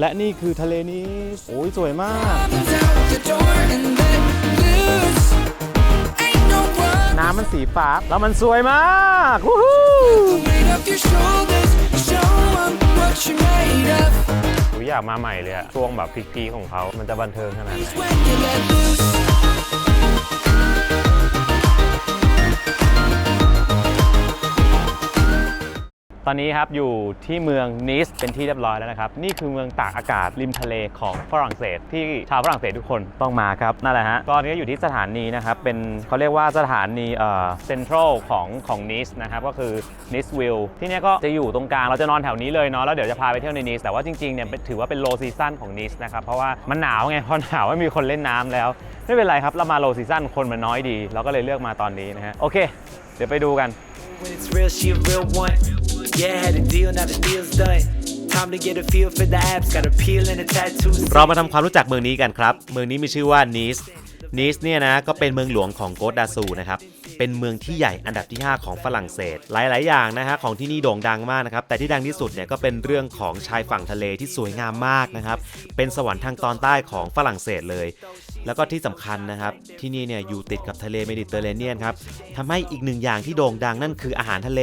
และนี่คือทะเลนิสโอ้ยสวยมากน้ำมันสีฟ้าแล้วมันสวยมากวู้ฮู้อยากมาใหม่เลยอะช่วงแบบพีคๆของเขามันจะบันเทิงขนาดไหนตอนนี้ครับอยู่ที่เมืองนิสเป็นที่เรียบร้อยแล้วนะครับนี่คือเมืองตากอากาศริมทะเลของฝรั่งเศสที่ชาวฝรั่งเศสทุกคนต้องมาครับนั่นแหละฮะตอนนี้อยู่ที่สถานีนะครับเป็นเขาเรียกว่าสถานีเซ็นทรัลของนิสนะครับก็คือนิสวิลที่นี่ก็จะอยู่ตรงกลางเราจะนอนแถวนี้เลยเนาะแล้วเดี๋ยวจะพาไปเที่ยวในนิสแต่ว่าจริงๆเนี่ยถือว่าเป็นโลซีซั่นของนิสนะครับเพราะว่ามันหนาวไงพอหนาวไม่มีคนเล่นน้ำแล้วไม่เป็นไรครับเรามาโลซีซั่นคนมันน้อยดีเราก็เลยเลือกมาตอนนี้นะฮะโอเคเดี๋ยวไปดูกันเรามาทำความรู้จักเมืองนี้กันครับเมืองนี้มีชื่อว่านิสเนี่ยนะก็เป็นเมืองหลวงของโกตดาซูนะครับเป็นเมืองที่ใหญ่อันดับที่5ของฝรั่งเศสหลายๆอย่างนะฮะของที่นี่โด่งดังมากนะครับแต่ที่ดังที่สุดเนี่ยก็เป็นเรื่องของชายฝั่งทะเลที่สวยงามมากนะครับเป็นสวรรค์ทางตอนใต้ของฝรั่งเศสเลยแล้วก็ที่สำคัญนะครับที่นี่เนี่ยอยู่ติดกับทะเลเมดิเตอร์เรเนียนครับทำให้อีกหนึ่งอย่างที่โด่งดังนั่นคืออาหารทะเล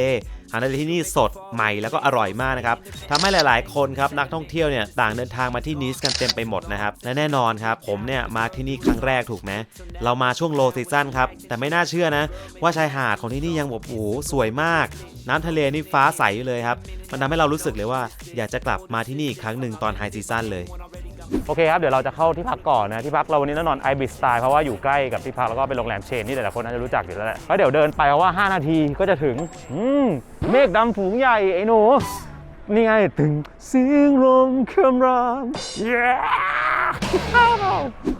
ที่นี่สดใหม่แล้วก็อร่อยมากนะครับทำให้หลายๆคนครับนักท่องเที่ยวเนี่ยต่างเดินทางมาที่นิสกันเต็มไปหมดนะครับและแน่นอนครับผมเนี่ยมาที่นี่ครั้งแรกถูกไหมเรามาช่วงโลซีซั่นครับแต่ไม่น่าเชื่อนะว่าชายหาดของที่นี่ยังแบบโอ้โหสวยมากน้ำทะเลนี่ฟ้าใสเลยครับมันทำให้เรารู้สึกเลยว่าอยากจะกลับมาที่นี่อีกครั้งหนึ่งตอนไฮซีซั่นเลยโอเคครับเดี๋ยวเราจะเข้าที่พักก่อนนะที่พักเราวันนี้นอนไอบิสไตล์เพราะว่าอยู่ใกล้กับที่พักแล้วก็เป็นโรงแรมเชนที่หลายๆคนน่าจะรู้จักอยู่แล้วแหละแล้วเดี๋ยวเดินไปเพราะว่า5นาทีก็จะถึงเมฆดำฝูงใหญ่ไอ้หนูนี่ไงถึงเสียงลมคำราม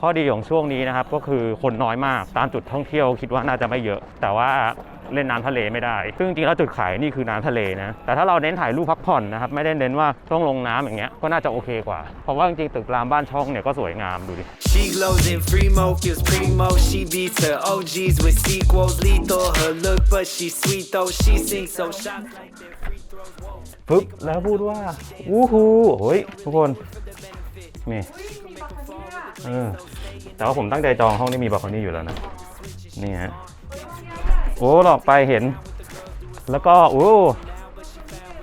ข้อดีของช่วงนี้นะครับก็คือคนน้อยมากตามจุดท่องเที่ยวคิดว่าน่าจะไม่เยอะแต่ว่าเล่นน้ำทะเลไม่ได้ซึ่งจริงๆแล้วจุดขายนี่คือน้ำทะเลนะแต่ถ้าเราเน้นถ่ายรูปพักผ่อนนะครับไม่ได้เน้นว่าต้องลงน้ำอย่างเงี้ยก็น่าจะโอเคกว่าเพราะว่าจริงๆตึกรามบ้านช่องเนี่ยก็สวยงามดูดิปึ๊บแล้วพูดว่าวู้ฮู้โอ้ยทุกคนนี่แต่ว่าผมตั้งใจจองห้องที่มีบาร์คอนี่อยู่แล้วนะนี่ฮะโอ้หลอกไปเห็นแล้วก็โอ้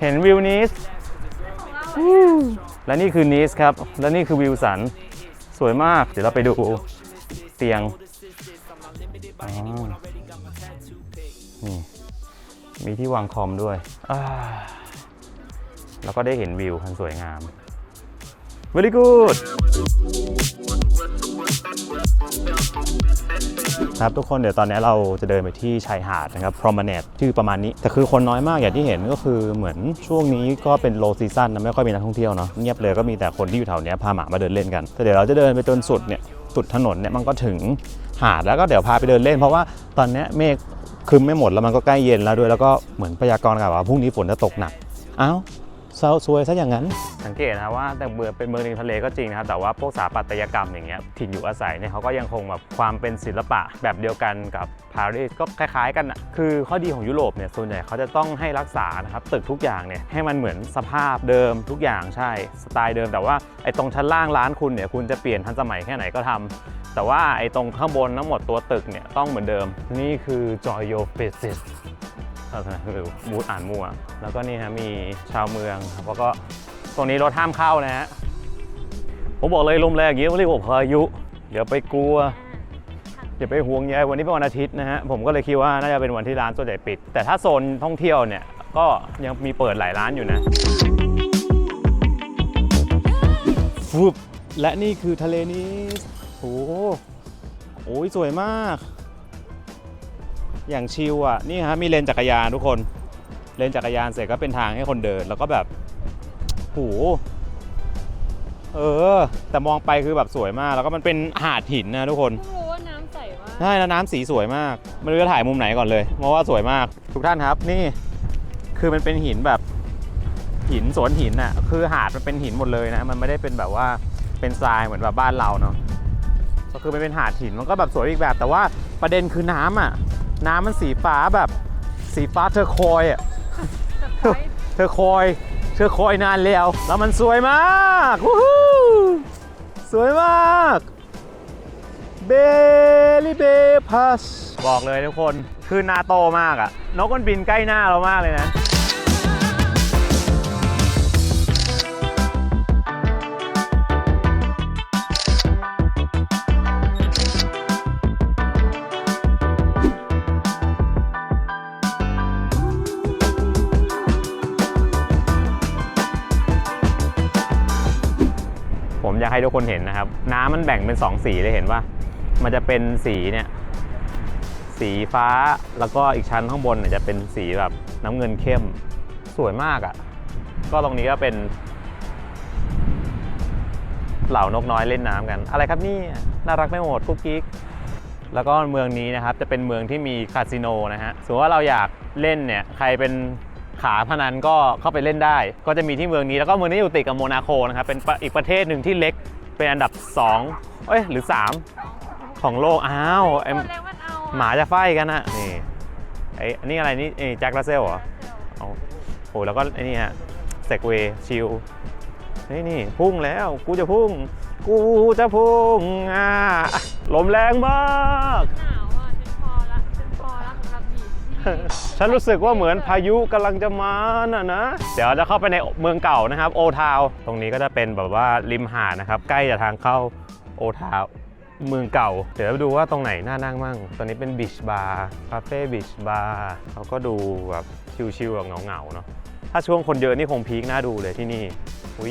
เห็นวิวนิสและนี่คือนิสครับและนี่คือวิวสันสวยมากเดี๋ยวเราไปดูเตียงนี่มีที่วางคอมด้วยแล้วก็ได้เห็นวิวอันสวยงาม very good ครับทุกคนเดี๋ยวตอนนี้เราจะเดินไปที่ชายหาดนะครับ Promenade ชื่อประมาณนี้แต่คือคนน้อยมากอย่างที่เห็นก็คือเหมือนช่วงนี้ก็เป็น low season นะไม่ค่อยมีนักท่องเที่ยวเนาะเงียบเลยก็มีแต่คนที่อยู่แถวนี้พาหมามาเดินเล่นกันแต่เดี๋ยวเราจะเดินไปจนสุดเนี่ยสุดถนนเนี่ยมันก็ถึงหาดแล้วก็เดี๋ยวพาไปเดินเล่นเพราะว่าตอนนี้เมฆครึ้มไม่หมดแล้วมันก็ใกล้เย็นแล้วด้วยแล้วก็เหมือนพยากรณ์ว่าพรุ่งนี้ฝนจะตกหนักอ้าวซวยซะอย่างนั้นสังเกตนะว่าแต่เมืองเป็นเมืองริมทะเลก็จริงนะครับแต่ว่าพวกสถาปัตยกรรมอย่างเงี้ยถิ่นอยู่อาศัยเนี่ยเขาก็ยังคงแบบความเป็นศิลปะแบบเดียวกันกับปารีสก็คล้ายๆกันอ่ะคือข้อดีของยุโรปเนี่ยส่วนใหญ่เขาจะต้องให้รักษานะครับตึกทุกอย่างเนี่ยให้มันเหมือนสภาพเดิมทุกอย่างใช่สไตล์เดิมแต่ว่าไอ้ตรงชั้นล่างร้านคุณเนี่ยคุณจะเปลี่ยนทันสมัยแค่ไหนก็ทำแต่ว่าไอ้ตรงข้างบนทั้งหมดตัวตึกเนี่ยต้องเหมือนเดิมนี่คือ Joyo Facesคือบูธอ่านมั่วแล้วก็นี่ฮะมีชาวเมืองครับแล้วก็ตรงนี้รถห้ามเข้านะฮะผมบอกเลยลมแรงอย่างนี้เรียกว่าพายุอย่าไปกลัวอย่าไปห่วงใยวันนี้เป็นวันอาทิตย์นะฮะผมก็เลยคิดว่าน่าจะเป็นวันที่ร้านส่วนใหญ่ปิดแต่ถ้าโซนท่องเที่ยวเนี่ยก็ยังมีเปิดหลายร้านอยู่นะฟุบและนี่คือทะเลนิสโอ้ยสวยมากอย่างชิลอ่ะนี่ฮะมีเลนจักรยานทุกคนเลนจักรยานเสร็จก็เป็นทางให้คนเดินแล้วก็แบบโหแต่มองไปคือแบบสวยมากแล้วก็มันเป็นหาดหินนะทุกคนรู้ว่าน้ำใสมากใช่แล้วน้ำสีสวยมากไม่รู้จะถ่ายมุมไหนก่อนเลยเพราะว่าสวยมากทุกท่านครับนี่คือมันเป็นหินแบบหินสวนหินอ่ะคือหาดมันเป็นหินหมดเลยนะมันไม่ได้เป็นแบบว่าเป็นทรายเหมือนแบบบ้านเราเนาะก็คือมันเป็นหาดหินมันก็แบบสวยอีกแบบแต่ว่าประเด็นคือน้ำอ่ะน้ำมันสีฟ้าแบบสีฟ้าเธอคอยอ่ะเธอคอยนานแล้วมันสวยมากวู้ฮู้ เบลิเบพัสบอกเลยทุกคนคือนาโตมากอะนกมันบินใกล้หน้าเรามากเลยนะผมอยากให้ทุกคนเห็นนะครับน้ำมันแบ่งเป็น2สีเลยเห็นว่ามันจะเป็นสีเนี่ยสีฟ้าแล้วก็อีกชั้นข้างบนเนี่ยจะเป็นสีแบบน้ำเงินเข้มสวยมากอ่ะก็ตรงนี้ก็เป็นเหล่านกน้อยเล่นน้ำกันอะไรครับนี่น่ารักไม่หมดกุ๊กกิ๊กแล้วก็เมืองนี้นะครับจะเป็นเมืองที่มีคาสิโนนะฮะสมมติว่าเราอยากเล่นเนี่ยใครเป็นขาพนันก็เข้าไปเล่นได้ก็จะมีที่เมืองนี้แล้วก็เมืองนี้อยู่ติดกับโมนาโคนะครับเป็นอีกประเทศหนึ่งที่เล็กเป็นอันดับ2หรือ3ของโลกอ้าวหมาจะไฟกันนะนี่อันนี้อะไรนี่แจ็ค รัสเซลเหรอเอาโอ้แล้วก็ไอ้นี่ฮะเซกเวย์ชิลนี่พุ่งแล้วกูจะพุ่งลมแรงมากหนาวอ่ะฉันพอละสำหรับบีชฉันรู้สึกว่าเหมือนพายุกำลังจะมานะเดี๋ยวจะเข้าไปในเมืองเก่านะครับโอทาวตรงนี้ก็จะเป็นแบบว่าริมหาดนะครับใกล้จะทางเข้าโอทาวเมืองเก่าเดี๋ยวดูว่าตรงไหนน่านั่งมั่งตอนนี้เป็นบีชบาร์คาเฟ่บีชบาร์เขาก็ดูแบบชิลๆแบบเหงาๆเนาะถ้าช่วงคนเยอะนี่คงพีคน่าดูเลยที่นี่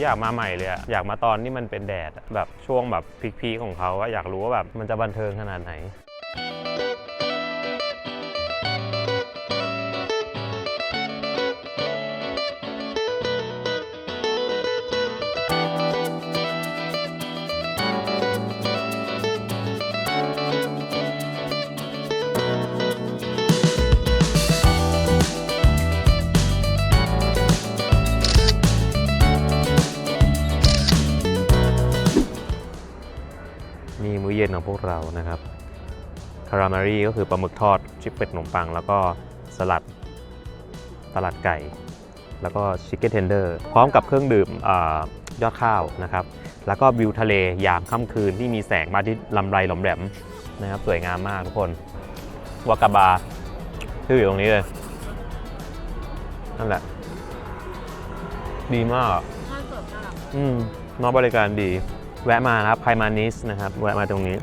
อยากมาใหม่เลยอะอยากมาตอนนี้มันเป็นแดดแบบช่วงแบบพีคๆของเขาอยากรู้ว่าแบบมันจะบันเทิงขนาดไหนนี่มื้อเย็นของพวกเรานะครับคาราเมรีก็คือปลาหมึกทอดชิปเป็ดขนมปังแล้วก็สลัดไก่แล้วก็ชิคเก้นเทนเดอร์พร้อมกับเครื่องดื่มยอดข้าวนะครับแล้วก็วิวทะเลยามค่ำคืนที่มีแสงมาที่ลำไรหลอมแหลมนะครับสวยงามมากทุกคนวากาบาที่อยู่ตรงนี้เลยนั่นแหละดีมากน่าเสิร์ฟน่ารักน้องบริการดีแวะมาครับใครมานิสนะครับแวะมาตรงนี้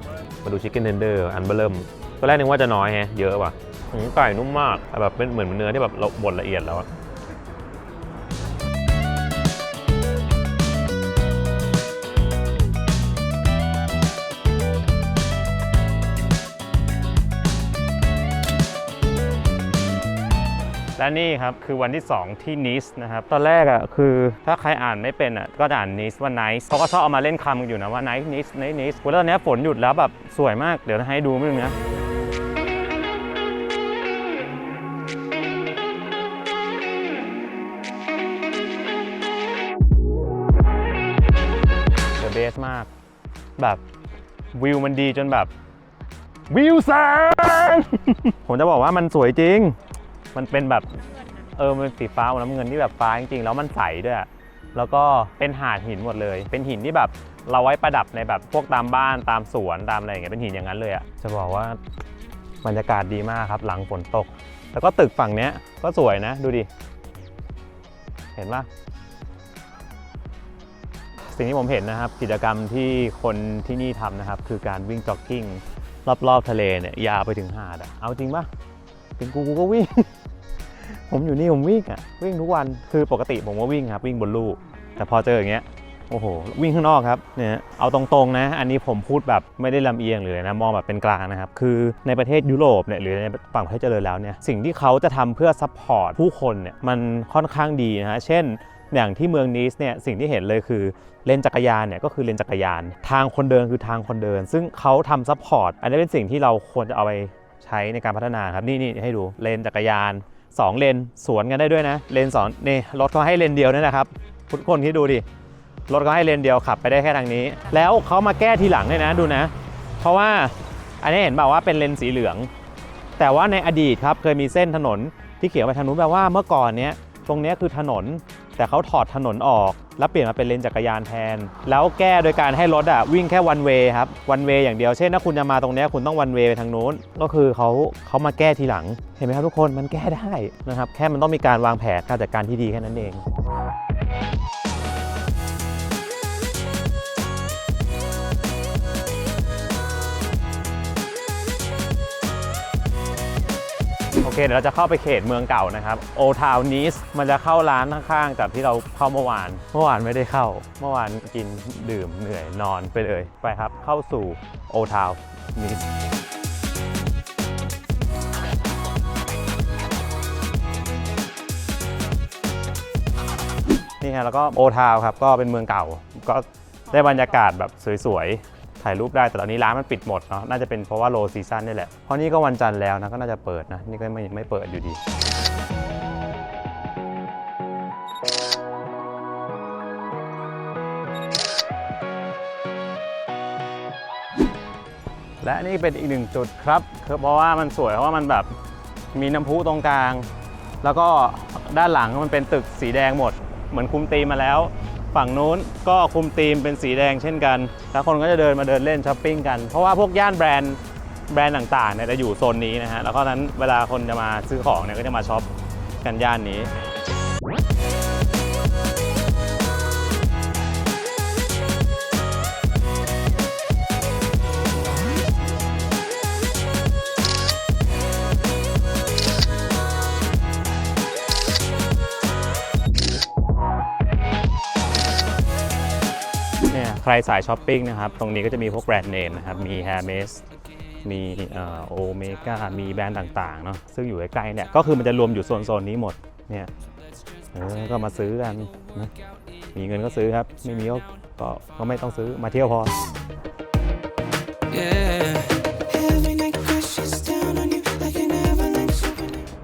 มาดูชิคเก้นเทนเดอร์อันเบลิ่มตอนแรกนึกว่าจะน้อยเยอะว่ะไก่นุ่มมากแบบเป็นเหมือนเนื้อที่แบบเราบดละเอียดแล้วและนี่ครับคือวันที่2ที่นิสนะครับตอนแรกคือถ้าใครอ่านไม่เป็นก็จะอ่านนิสว่า nice เขาก็ชอบเอามาเล่นคำกันอยู่นะว่า nice nice nice แล้วตอนนี้ฝนหยุดแล้วแบบสวยมากเดี๋ยวให้ดูนิดนึงนะเดอะเบสมากแบบวิวมันดีจนแบบวิวแสง ผมจะบอกว่ามันสวยจริงมันเป็นแบบมันเป็นสีฟ้าน้ำเงินที่แบบฟ้าจริงๆแล้วมันใสด้วยแล้วก็เป็นหาดหินหมดเลยเป็นหินที่แบบเราไว้ประดับในแบบพวกตามบ้านตามสวนตามอะไรอย่างเงี้ยเป็นหินอย่างนั้นเลยจะบอกว่าบรรยากาศดีมากครับหลังฝนตกแล้วก็ตึกฝั่งเนี้ยก็สวยนะดูดิเห็นปะสิ่งที่ผมเห็นนะครับกิจกรรมที่คนที่นี่ทำนะครับคือการวิ่งจ็อกกิ้งรอบๆทะเลเนี่ยยาวไปถึงหาดเอาจริงปะเป็นกูก็วิ่ง ผมอยู่นี่ผมวิ่งทุกวันคือปกติผมก็วิ่งครับวิ่งบนลู่แต่พอเจออย่างเงี้ยโอ้โหวิ่งข้างนอกครับเนี่ยเอาตรงๆนะอันนี้ผมพูดแบบไม่ได้ลำเอียงเลยนะมองแบบเป็นกลางนะครับคือในประเทศยุโรปเนี่ยหรือในฝั่งประเทศเจริญแล้วเนี่ยสิ่งที่เขาจะทำเพื่อซัพพอร์ตผู้คนเนี่ยมันค่อนข้างดีนะฮะเช่นอย่างที่เมืองนีสเนี่ยสิ่งที่เห็นเลยคือเลนจักรยานเนี่ยก็คือเลนจักรยานทางคนเดินคือทางคนเดินซึ่งเขาทำซัพพอร์ตอันนี้เป็นสิ่งที่เราควรจะเอาไปใช้ในการพัฒนาครับนี่ให้ดูเลนจักรยาน2เลนสวนกันได้ด้วยนะเลน2นี่รถเขาให้เลนเดียวนี่นะครับทุกคนที่ดูดิรถเขาให้เลนเดียวขับไปได้แค่ทางนี้แล้วเขามาแก้ทีหลังเลยนะดูนะเพราะว่าอันนี้เห็นบอกว่าเป็นเลนสีเหลืองแต่ว่าในอดีตครับเคยมีเส้นถนนที่เขียวไปทางนู้นแปลว่าเมื่อก่อนเนี้ยตรงนี้คือถนน แต่เขาถอดถนนออกแล้วเปลี่ยนมาเป็นเลนจักรยานแทน แล้วแก้โดยการให้รถวิ่งแค่วันเวย์ครับวันเวย์อย่างเดียวเช่นถ้าคุณจะมาตรงนี้คุณต้องวันเวย์ไปทางนู้นก็คือเขามาแก้ทีหลังเห็นไหมครับทุกคนมันแก้ได้นะครับแค่มันต้องมีการวางแผนการจัดการที่ดีแค่นั้นเองโอเคเดี๋ยวเราจะเข้าไปเขตเมืองเก่านะครับโอทาวนิสมันจะเข้าร้านข้างๆจากที่เราเข้าเมื่อวานไม่ได้เข้าเมื่อวานกินดื่มเหนื่อยนอนไปเลยไปครับเข้าสู่โอทาวนิสนี่ฮะแล้วก็โอทาวครับก็เป็นเมืองเก่าก็ได้บรรยากาศแบบสวยๆถ่ายรูปได้แต่ตอนนี้ร้านมันปิดหมดเนาะน่าจะเป็นเพราะว่าโลซีซั่นนี่แหละเพราะนี่ก็วันจันทร์แล้วนะก็น่าจะเปิดนะนี่ก็ไม่เปิดอยู่ดีและนี่เป็นอีกหนึ่งจุดครับเพราะว่ามันสวยเพราะว่ามันแบบมีน้ำพุตรงกลางแล้วก็ด้านหลังมันเป็นตึกสีแดงหมดเหมือนคุมธีมมาแล้วฝั่งนู้นก็คุมธีมเป็นสีแดงเช่นกันแล้วคนก็จะเดินมาเดินเล่นช้อปปิ้งกันเพราะว่าพวกย่านแบรนด์ต่างๆเนี่ยจะอยู่โซนนี้นะฮะแล้วก็นั้นเวลาคนจะมาซื้อของเนี่ยก็จะมาช็อปกันย่านนี้ใครสายช้อปปิ้งนะครับตรงนี้ก็จะมีพวกแบรนด์เนมนะครับมี Hermes มีโอเมก้ามีแบรนด์ต่างๆเนาะซึ่งอยู่ใกล้ๆเนี่ยก็คือมันจะรวมอยู่โซนนี้หมดเนี่ยก็มาซื้อกันนะมีเงินก็ซื้อครับไม่มีก็ไม่ต้องซื้อมาเที่ยวพอ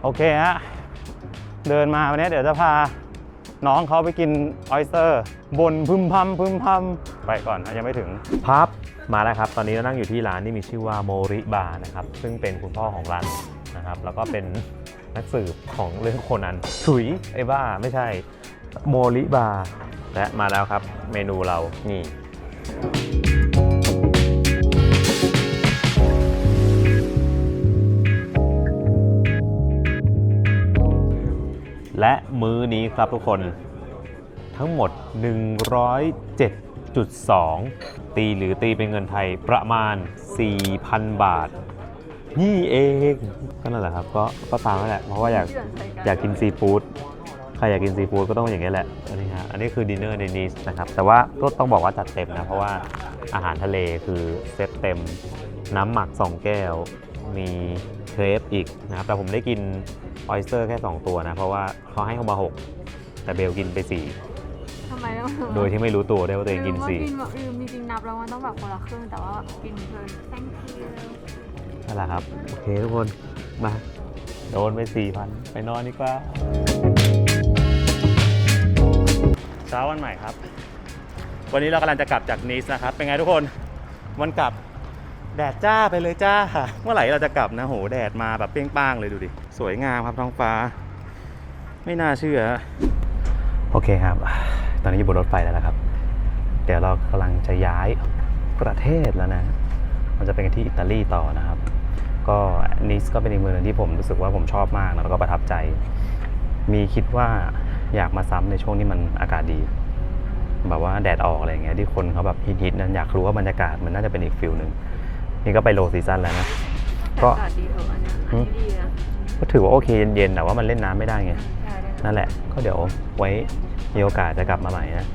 โอเคฮะเดินมาวันนี้เดี๋ยวจะพาน้องเขาไปกินออยสเตอร์บนพึมพำไปก่อนยังไม่ถึงพับมาแล้วครับตอนนี้เรานั่งอยู่ที่ร้านที่มีชื่อว่าโมริบาร์นะครับซึ่งเป็นคุณพ่อของร้านนะครับแล้วก็เป็นนักสืบของเรื่องโคนันถุยไอ้บ้าไม่ใช่โมริบาร์และมาแล้วครับเมนูเรานี่และมื้อนี้ครับทุกคนทั้งหมด 107.2 ตีเป็นเงินไทยประมาณ 4,000 บาทนี่เองก็นั่นแหละครับก็ตามนั่นแหละเพราะว่าอยากกินซีฟู้ดใครอยากกินซีฟู้ดก็ต้องอย่างนี้แหละอันนี้คือดินเนอร์ในนิสนะครับแต่ว่าก็ต้องบอกว่าจัดเต็มนะเพราะว่าอาหารทะเลคือเซตเต็มน้ำหมัก2แก้วมีเครปอีกนะครับแต่ผมได้กินออยสเตอร์แค่2ตัวนะเพราะว่าเขาให้เข้ามา6แต่เบลกินไป4ทำไมแล้วโดยที่ไม่รู้ตัวได้ว่าตัวเองกิน4จริงๆนับแล้วมันต้องแบบคนละครึ่งแต่ว่ากินเพลิน thank you นั่นแหละครับโอเคทุกคนมาโดนไป 4,000 ไปนอนดีกว่าเช้าวันใหม่ครับวันนี้เรากำลังจะกลับจากนิสนะครับเป็นไงทุกคนวันกลับแดดจ้าไปเลยจ้าเมื่อไหร่เราจะกลับนะโหแดดมาแบบเปรี้ยงป้างเลยดูดิสวยงามครับท้องฟ้าไม่น่าเชื่อโอเคครับตอนนี้อยู่บนรถไฟแล้วนะครับเดี๋ยวเรากำลังจะย้ายประเทศแล้วนะมันจะเป็นที่อิตาลีต่อนะครับก็นิสก็เป็นอีกเมืองที่ผมรู้สึกว่าผมชอบมากแล้วก็ประทับใจมีคิดว่าอยากมาซ้ำในช่วงที่มันอากาศดีแบบว่าแดดออกอะไรอย่างเงี้ยที่คนเขาแบบฮิตๆนั้นอยากรู้ว่าบรรยากาศมันน่าจะเป็นอีกฟิลนึงนี่ก็ไปโลซีซั่นแล้วนะก็ดีเถอะอันนี้ดีนะก็ถือว่าโอเคเย็นๆแต่ว่ามันเล่นน้ำไม่ได้ไงนั่นแหละก็เดี๋ยวไว้มีโอกาสจะกลับมาใหม่นะ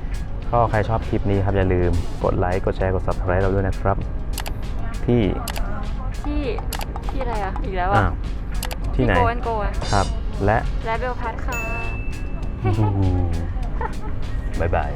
ก็ใครชอบคลิปนี้ครับอย่าลืมกดไลค์กดแชร์กด Subscribe เราด้วยนะครับที่อะไรอ่ะอีกแล้วอ่ะที่ไหนโกนครับและเบลพัทค่ะบ๊ายบาย